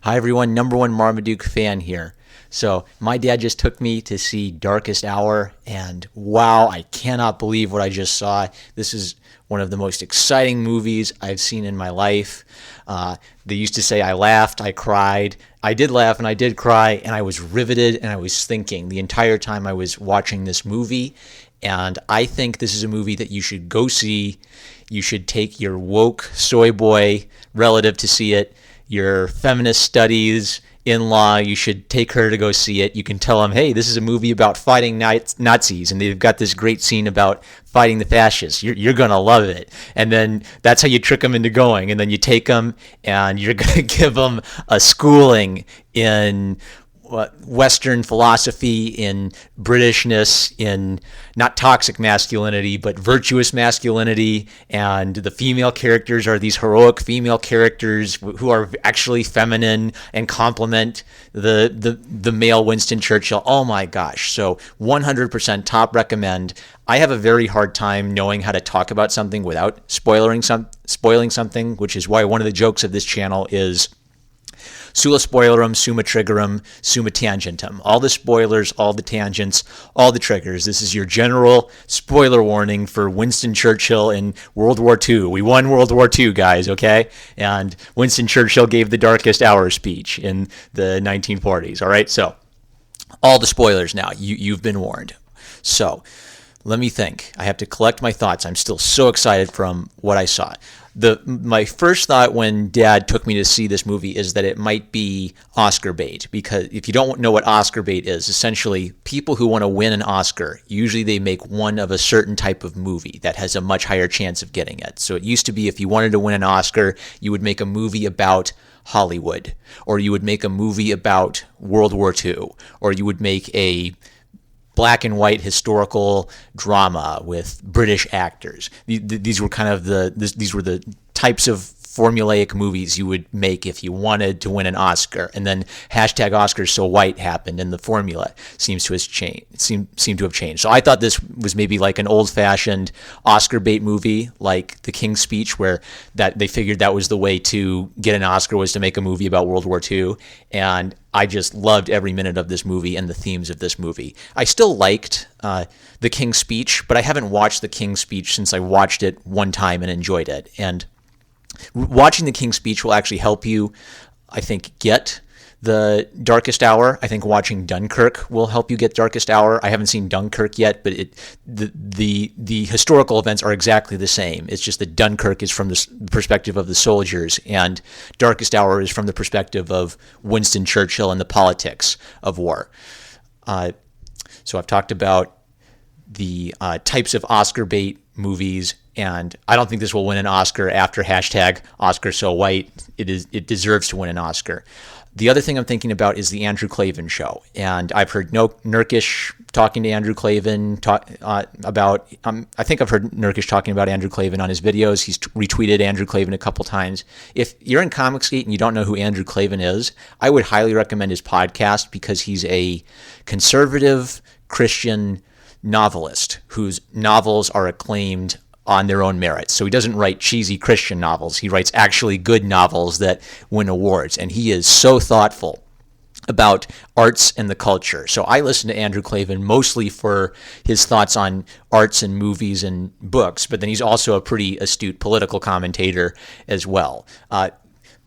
Hi everyone, number one Marmaduke fan here. So my dad just took me to see Darkest Hour, and wow, I cannot believe what I just saw. This is one of the most exciting movies I've seen in my life. They used to say I laughed, I cried. I did laugh and I did cry, and I was riveted and I was thinking the entire time I was watching this movie. And I think this is a movie that you should go see. You should take your woke soy boy relative to see it. Your feminist studies in-law, you should take her to go see it. You can tell them, hey, this is a movie about fighting Nazis, and they've got this great scene about fighting the fascists. You're going to love it. And then that's how you trick them into going. And then you take them, and you're going to give them a schooling in Western philosophy, in Britishness, in not toxic masculinity, but virtuous masculinity. And the female characters are these heroic female characters who are actually feminine and complement the male Winston Churchill. Oh my gosh. So 100% top recommend. I have a very hard time knowing how to talk about something without spoiling something, which is why one of the jokes of this channel is Sula spoilerum, summa triggerum, summa tangentum. All the spoilers, all the tangents, all the triggers. This is your general spoiler warning for Winston Churchill in World War II. We won World War II, guys, okay? And Winston Churchill gave the Darkest Hour speech in the 1940s, all right? So all the spoilers now. You've been warned. So let me think. I have to collect my thoughts. I'm still so excited from what I saw. My first thought when Dad took me to see this movie is that it might be Oscar bait, because if you don't know what Oscar bait is, essentially people who want to win an Oscar, usually they make one of a certain type of movie that has a much higher chance of getting it. So it used to be if you wanted to win an Oscar, you would make a movie about Hollywood, or you would make a movie about World War II, or you would make a black and white historical drama with British actors. These were kind of these were the types of formulaic movies you would make if you wanted to win an Oscar. And then hashtag Oscars so white happened, and the formula seems to have changed. So I thought this was maybe like an old-fashioned Oscar bait movie, like The King's Speech, where that they figured that was the way to get an Oscar, was to make a movie about World War II. And I just loved every minute of this movie and the themes of this movie. I still liked The King's Speech, but I haven't watched The King's Speech since I watched it one time and enjoyed it. And watching The King's Speech will actually help you, I think, get the Darkest Hour. I think watching Dunkirk will help you get Darkest Hour. I haven't seen Dunkirk yet, but the historical events are exactly the same. It's just that Dunkirk is from the perspective of the soldiers, and Darkest Hour is from the perspective of Winston Churchill and the politics of war. So I've talked about the types of Oscar bait movies, and I don't think this will win an Oscar after hashtag Oscar so white. It deserves to win an Oscar. The other thing I'm thinking about is the Andrew Klavan show, and I've heard Nurkish talking to Andrew Klavan about. I think I've heard Nurkish talking about Andrew Klavan on his videos. He's retweeted Andrew Klavan a couple times. If you're in Comicsgate and you don't know who Andrew Klavan is, I would highly recommend his podcast, because he's a conservative Christian novelist whose novels are acclaimed on their own merits. So he doesn't write cheesy Christian novels. He writes actually good novels that win awards. And he is so thoughtful about arts and the culture. So I listen to Andrew Klavan mostly for his thoughts on arts and movies and books, but then he's also a pretty astute political commentator as well. But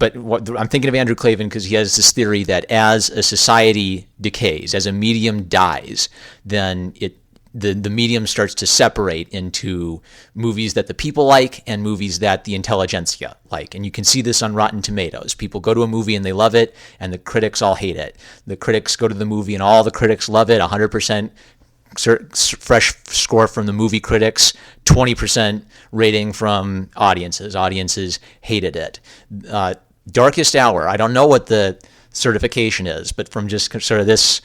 I'm thinking of Andrew Klavan because he has this theory that as a society decays, as a medium dies, then the medium starts to separate into movies that the people like and movies that the intelligentsia like. And you can see this on Rotten Tomatoes. People go to a movie and they love it, and the critics all hate it. The critics go to the movie and all the critics love it, 100% fresh score from the movie critics, 20% rating from audiences. Audiences hated it. Darkest Hour, I don't know what the certification is, but from just sort of this,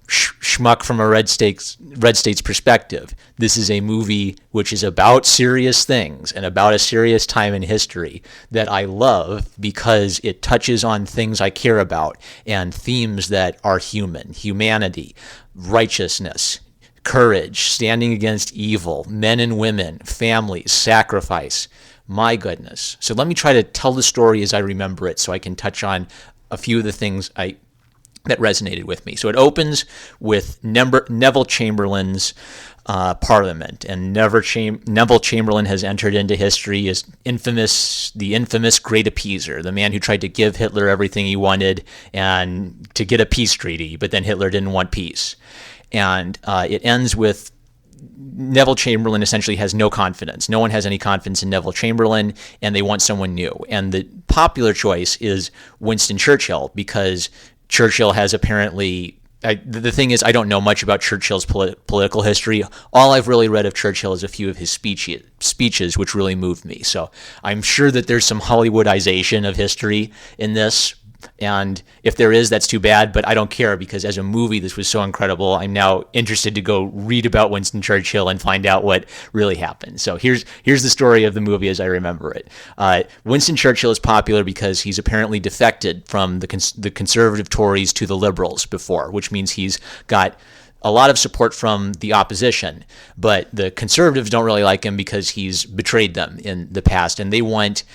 schmuck from a red state's perspective, this is a movie which is about serious things and about a serious time in history that I love, because it touches on things I care about and themes that are humanity, righteousness, courage, standing against evil, men and women, families, sacrifice. My goodness. So let me try to tell the story as I remember it, so I can touch on a few of the things that resonated with me. So it opens with Neville Chamberlain's Parliament, and Neville Chamberlain has entered into history as the infamous Great Appeaser, the man who tried to give Hitler everything he wanted and to get a peace treaty, but then Hitler didn't want peace. And it ends with Neville Chamberlain essentially has no confidence. No one has any confidence in Neville Chamberlain, and they want someone new. And the popular choice is Winston Churchill, because Churchill has apparently... the thing is, I don't know much about Churchill's political history. All I've really read of Churchill is a few of his speeches, which really moved me. So I'm sure that there's some Hollywoodization of history in this. And if there is, that's too bad, but I don't care, because as a movie, this was so incredible. I'm now interested to go read about Winston Churchill and find out what really happened. So here's the story of the movie as I remember it. Winston Churchill is popular because he's apparently defected from the conservative Tories to the Liberals before, which means he's got a lot of support from the opposition, but the conservatives don't really like him because he's betrayed them in the past, and they want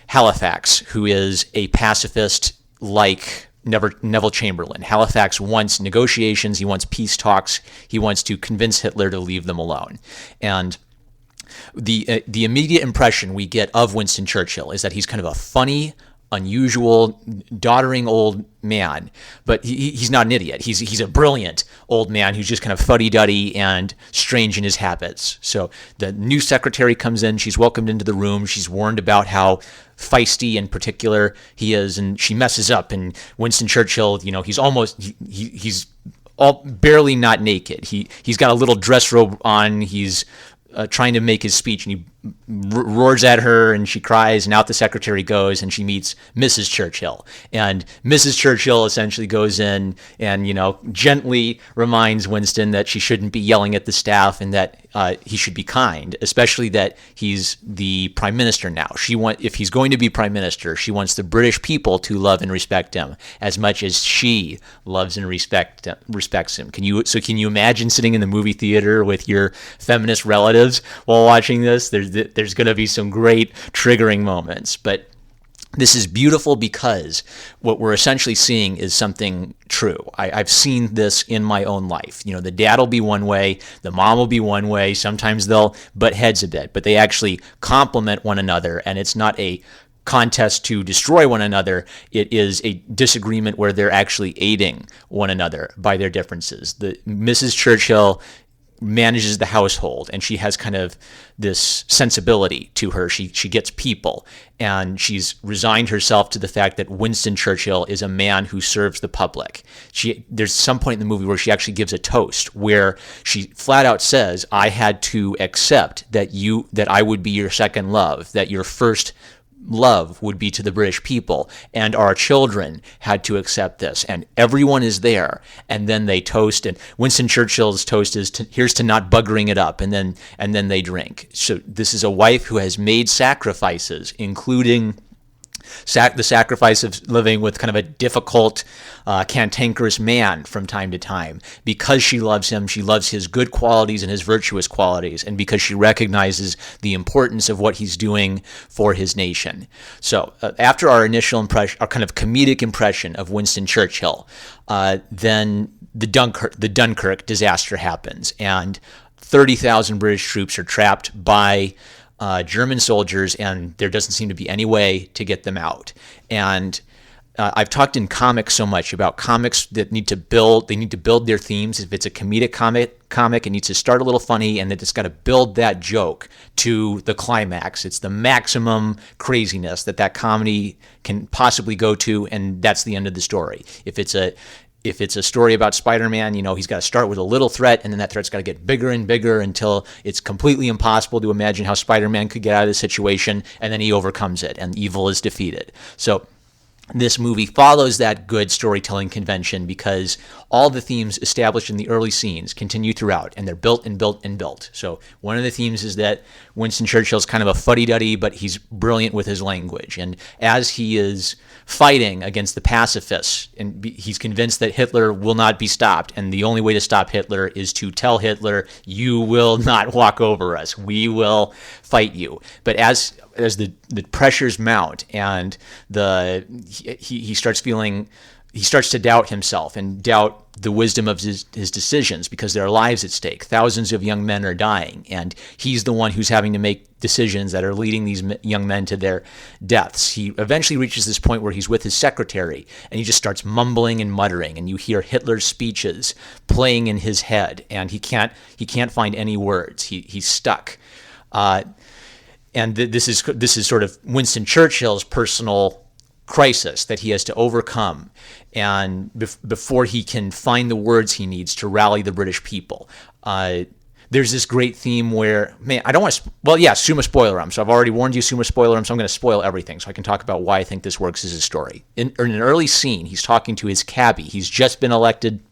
Halifax, who is a pacifist like Neville Chamberlain. Halifax wants negotiations, he wants peace talks, he wants to convince Hitler to leave them alone. And the immediate impression we get of Winston Churchill is that he's kind of a funny, unusual, doddering old man, but he's not an idiot. He's a brilliant old man who's just kind of fuddy-duddy and strange in his habits. So the new secretary comes in, she's welcomed into the room, she's warned about how feisty and particular he is, and she messes up, and Winston Churchill, he's barely not naked. He's got a little dress robe on, he's trying to make his speech, and he roars at her, and she cries, and out the secretary goes, and she meets Mrs. Churchill. And Mrs. Churchill essentially goes in and, gently reminds Winston that she shouldn't be yelling at the staff, and that he should be kind, especially that he's the prime minister now. If he's going to be prime minister, she wants the British people to love and respect him as much as she loves and respects him. Can you imagine sitting in the movie theater with your feminist relatives while watching this? There's going to be some great triggering moments, but this is beautiful because what we're essentially seeing is something true. I've seen this in my own life. The dad will be one way, the mom will be one way. Sometimes they'll butt heads a bit, but they actually complement one another, and it's not a contest to destroy one another. It is a disagreement where they're actually aiding one another by their differences. Mrs. Churchill manages the household, and she has kind of this sensibility to her. She gets people, and she's resigned herself to the fact that Winston Churchill is a man who serves the public. There's some point in the movie where she actually gives a toast where she flat out says, I had to accept that I would be your second love, that your first love would be to the British people, and our children had to accept this, and everyone is there, and then they toast, and Winston Churchill's toast is here's to not buggering it up, and then they drink. So this is a wife who has made sacrifices, including the sacrifice of living with kind of a difficult, cantankerous man from time to time, because she loves him, she loves his good qualities and his virtuous qualities, and because she recognizes the importance of what he's doing for his nation. So after our initial impression, our kind of comedic impression of Winston Churchill, then the Dunkirk disaster happens, and 30,000 British troops are trapped by German soldiers, and there doesn't seem to be any way to get them out. And I've talked in comics so much about comics that need to build their themes. If it's a comedic comic, it needs to start a little funny, and then it's got to build that joke to the climax. It's the maximum craziness that comedy can possibly go to, and that's the end of the story. If it's a story about Spider-Man, he's got to start with a little threat, and then that threat's got to get bigger and bigger until it's completely impossible to imagine how Spider-Man could get out of the situation, and then he overcomes it, and evil is defeated. So this movie follows that good storytelling convention because all the themes established in the early scenes continue throughout, and they're built and built and built. So one of the themes is that Winston Churchill's kind of a fuddy-duddy, but he's brilliant with his language. And as he is fighting against the pacifists, and he's convinced that Hitler will not be stopped, and the only way to stop Hitler is to tell Hitler, you will not walk over us. We will fight you. But as the pressures mount, and he starts feeling, he starts to doubt himself and doubt the wisdom of his decisions, because there are lives at stake. Thousands of young men are dying, and he's the one who's having to make decisions that are leading these young men to their deaths. He eventually reaches this point where he's with his secretary, and he just starts mumbling and muttering, and you hear Hitler's speeches playing in his head, and he can't find any words. He's stuck. And this is sort of Winston Churchill's personal crisis that he has to overcome, and before he can find the words he needs to rally the British people. There's this great theme where, man, I don't want to, well, yeah, Summa Spoilerum. So I've already warned you, Summa Spoilerum, so I'm going to spoil everything so I can talk about why I think this works as a story. In an early scene, he's talking to his cabbie. He's just been elected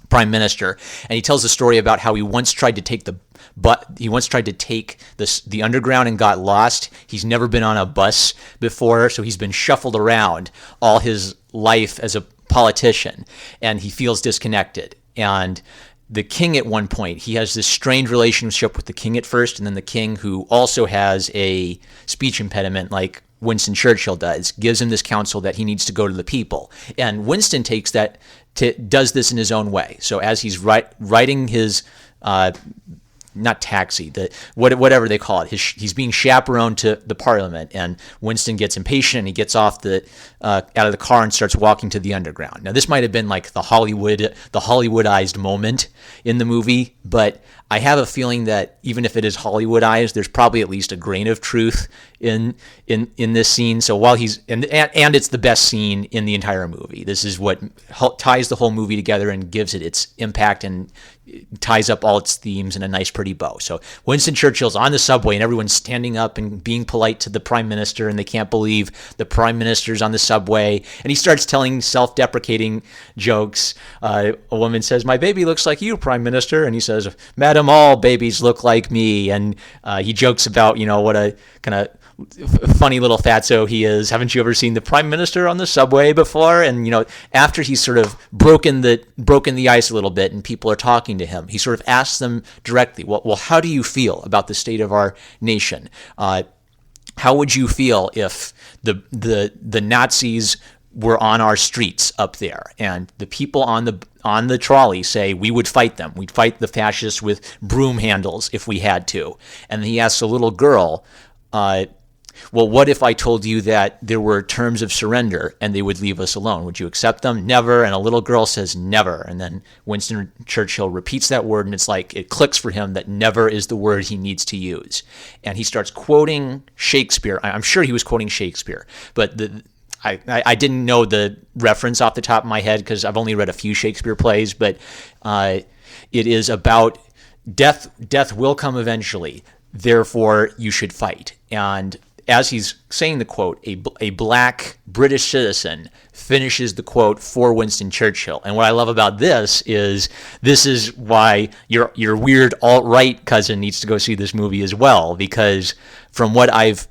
prime minister, and he tells a story about how he once tried to take the underground and got lost. He's never been on a bus before, so he's been shuffled around all his life as a politician, and he feels disconnected. And the king, at one point, he has this strained relationship with the king at first, and then the king, who also has a speech impediment like Winston Churchill does, gives him this counsel that he needs to go to the people. And Winston takes that, does this in his own way. So as he's writing his not taxi, whatever they call it, he's being chaperoned to the Parliament, and Winston gets impatient, and he gets off out of the car and starts walking to the underground. Now, this might have been like the Hollywoodized moment in the movie, but I have a feeling that even if it is Hollywoodized, there's probably at least a grain of truth in this scene. So while and it's the best scene in the entire movie. This is what ties the whole movie together and gives it its impact and ties up all its themes in a nice, pretty bow. So Winston Churchill's on the subway, and everyone's standing up and being polite to the prime minister, and they can't believe the prime minister's on the subway. And he starts telling self-deprecating jokes. A woman says, "My baby looks like you, prime minister," and he says, "Madam, all babies look like me." And he jokes about, what a kind of funny little fatso he is. Haven't you ever seen the prime minister on the subway before? And after he's sort of broken the ice a little bit and people are talking to him, he sort of asks them directly, well, how do you feel about the state of our nation? How would you feel if the Nazis were on our streets up there, and the people on the trolley say we would fight them? We'd fight the fascists with broom handles if we had to. And he asks a little girl, well, what if I told you that there were terms of surrender and they would leave us alone? Would you accept them? Never. And a little girl says never. And then Winston Churchill repeats that word, and it's like it clicks for him that never is the word he needs to use. And he starts quoting Shakespeare. I'm sure he was quoting Shakespeare, but I didn't know the reference off the top of my head because I've only read a few Shakespeare plays, but it is about death will come eventually, therefore you should fight. And as he's saying the quote, a black British citizen finishes the quote for Winston Churchill. And what I love about this is why your weird alt-right cousin needs to go see this movie as well, because from what I've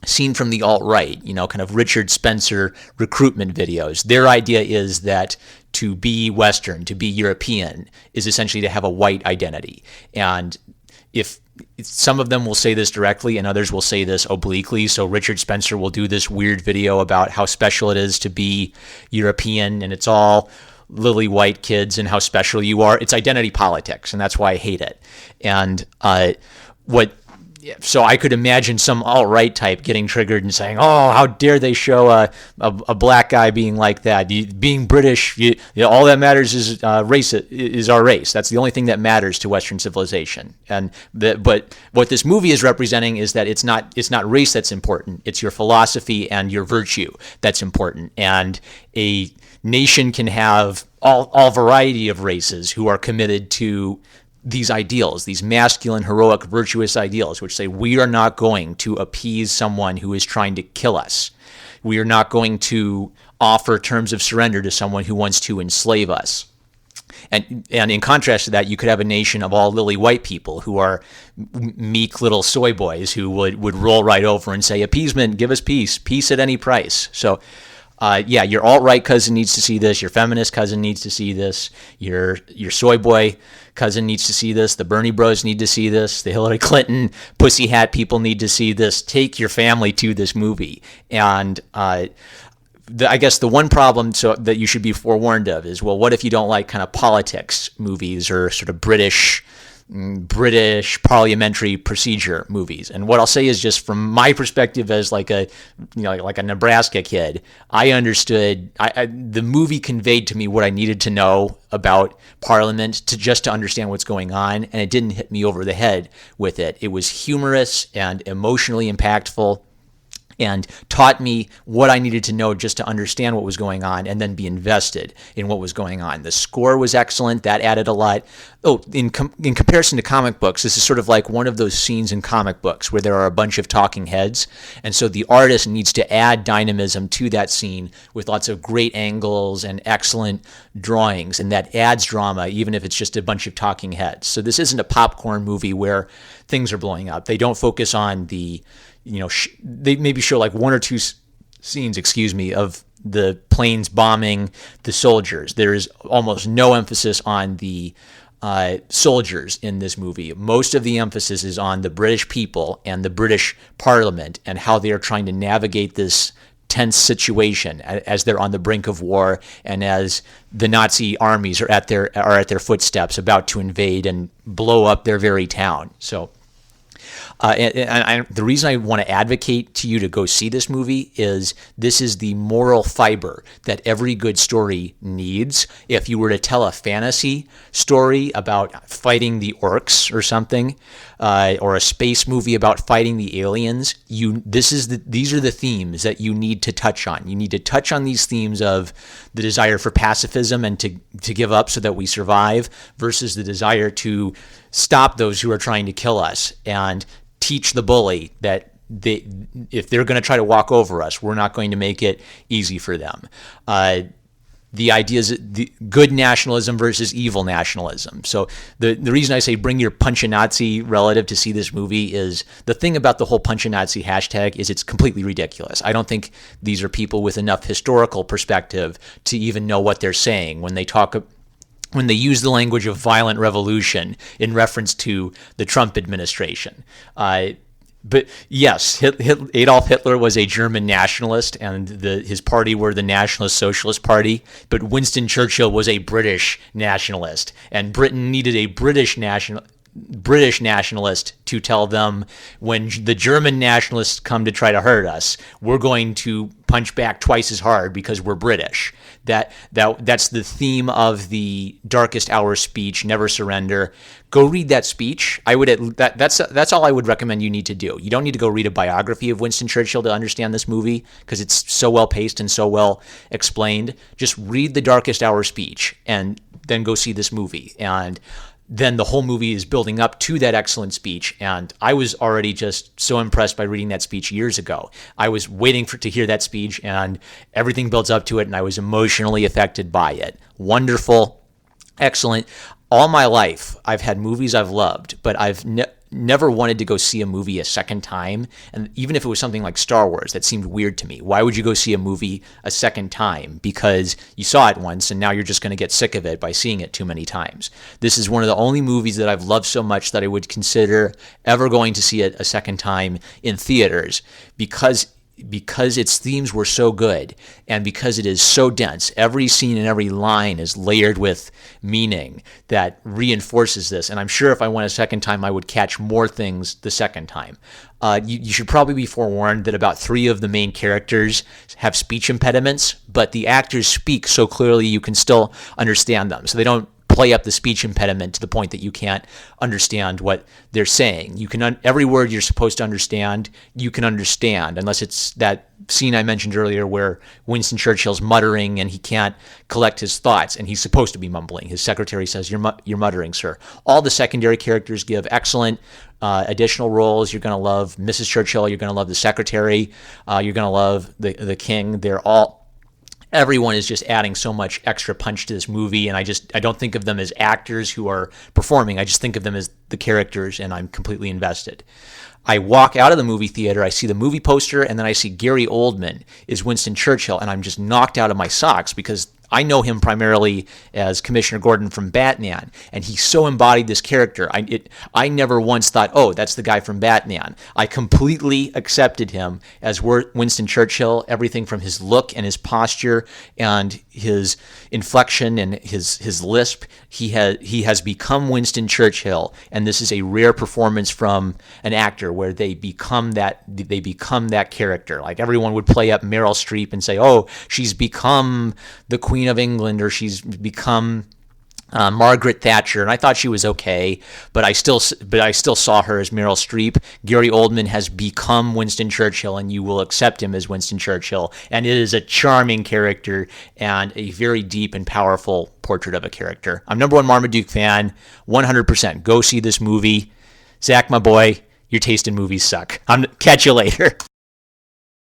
seen from the alt-right, kind of Richard Spencer recruitment videos, their idea is that to be Western, to be European, is essentially to have a white identity. And if some of them will say this directly and others will say this obliquely. So Richard Spencer will do this weird video about how special it is to be European, and it's all lily white kids and how special you are. It's identity politics, and that's why I hate it. And so I could imagine some alt-right type getting triggered and saying, "Oh, how dare they show a black guy being like that? Being British, all that matters is race. Is our race. That's the only thing that matters to Western civilization." But what this movie is representing is that it's not race that's important. It's your philosophy and your virtue that's important. And a nation can have all variety of races who are committed to these ideals, these masculine, heroic, virtuous ideals, which say we are not going to appease someone who is trying to kill us. We are not going to offer terms of surrender to someone who wants to enslave us. And in contrast to that, you could have a nation of all lily white people who are meek little soy boys who would roll right over and say, appeasement, give us peace at any price. So Yeah, your alt-right cousin needs to see this. Your feminist cousin needs to see this. Your soy boy cousin needs to see this. The Bernie bros need to see this. The Hillary Clinton pussy hat people need to see this. Take your family to this movie. And I guess the one problem that you should be forewarned of is, well, what if you don't like kind of politics movies or sort of British parliamentary procedure movies? And what I'll say is, just from my perspective as like a Nebraska kid, I understood, the movie conveyed to me what I needed to know about Parliament to understand what's going on, and it didn't hit me over the head with it. It was humorous and emotionally impactful, and taught me what I needed to know just to understand what was going on and then be invested in what was going on. The score was excellent. That added a lot. Oh, in comparison to comic books, this is sort of like one of those scenes in comic books where there are a bunch of talking heads, and so the artist needs to add dynamism to that scene with lots of great angles and excellent drawings, and that adds drama even if it's just a bunch of talking heads. So this isn't a popcorn movie where things are blowing up. They don't focus on they maybe show like one or two scenes, of the planes bombing the soldiers. There is almost no emphasis on the soldiers in this movie. Most of the emphasis is on the British people and the British Parliament and how they are trying to navigate this tense situation as they're on the brink of war and as the Nazi armies are at their footsteps, about to invade and blow up their very town. So the reason I want to advocate to you to go see this movie is this is the moral fiber that every good story needs. If you were to tell a fantasy story about fighting the orcs or something, or a space movie about fighting the aliens, these are the themes that you need to touch on. You need to touch on these themes of the desire for pacifism and to give up so that we survive, versus the desire to stop those who are trying to kill us, and teach the bully that if they're going to try to walk over us, we're not going to make it easy for them. The idea is the good nationalism versus evil nationalism. So the reason I say bring your punch-a-Nazi relative to see this movie is, the thing about the whole punch-a-Nazi hashtag is it's completely ridiculous. I don't think these are people with enough historical perspective to even know what they're saying when they use the language of violent revolution in reference to the Trump administration. But yes, Adolf Hitler was a German nationalist, and his party were the Nationalist Socialist Party. But Winston Churchill was a British nationalist, and Britain needed a British nationalist to tell them, when the German nationalists come to try to hurt us, we're going to punch back twice as hard because we're British. That's the theme of the Darkest Hour speech, Never Surrender. Go read that speech. That's all I would recommend you need to do. You don't need to go read a biography of Winston Churchill to understand this movie, because it's so well paced and so well explained. Just read the Darkest Hour speech and then go see this movie. And then the whole movie is building up to that excellent speech. And I was already just so impressed by reading that speech years ago. I was waiting to hear that speech, and everything builds up to it, and I was emotionally affected by it. Wonderful, excellent. All my life, I've had movies I've loved, but I've never wanted to go see a movie a second time. And even if it was something like Star Wars, that seemed weird to me. Why would you go see a movie a second time? Because you saw it once and now you're just going to get sick of it by seeing it too many times. This is one of the only movies that I've loved so much that I would consider ever going to see it a second time in theaters, because its themes were so good and because it is so dense. Every scene and every line is layered with meaning that reinforces this. And I'm sure if I went a second time, I would catch more things the second time. You should probably be forewarned that about 3 of the main characters have speech impediments, but the actors speak so clearly you can still understand them. So they don't play up the speech impediment to the point that you can't understand what they're saying. You can every word you're supposed to understand, you can understand, unless it's that scene I mentioned earlier where Winston Churchill's muttering and he can't collect his thoughts, and he's supposed to be mumbling. His secretary says, "You're muttering, sir." All the secondary characters give excellent additional roles. You're going to love Mrs. Churchill. You're going to love the secretary. You're going to love the king. They're all everyone is just adding so much extra punch to this movie, and I don't think of them as actors who are performing. I just think of them as the characters, and I'm completely invested. I walk out of the movie theater, I see the movie poster, and then I see Gary Oldman is Winston Churchill, and I'm just knocked out of my socks because I know him primarily as Commissioner Gordon from Batman, and he so embodied this character. I never once thought, oh, that's the guy from Batman. I completely accepted him as Winston Churchill, everything from his look and his posture and his inflection and his lisp. He has become Winston Churchill, and this is a rare performance from an actor where they become that character. Like everyone would play up Meryl Streep and say, oh, she's become the Queen of England, or she's become Margaret Thatcher, and I thought she was okay, but I still saw her as Meryl Streep. Gary Oldman has become Winston Churchill, and you will accept him as Winston Churchill, and it is a charming character and a very deep and powerful portrait of a character. I'm number one Marmaduke fan, 100%. Go see this movie. Zach, my boy, your taste in movies suck. Catch you later.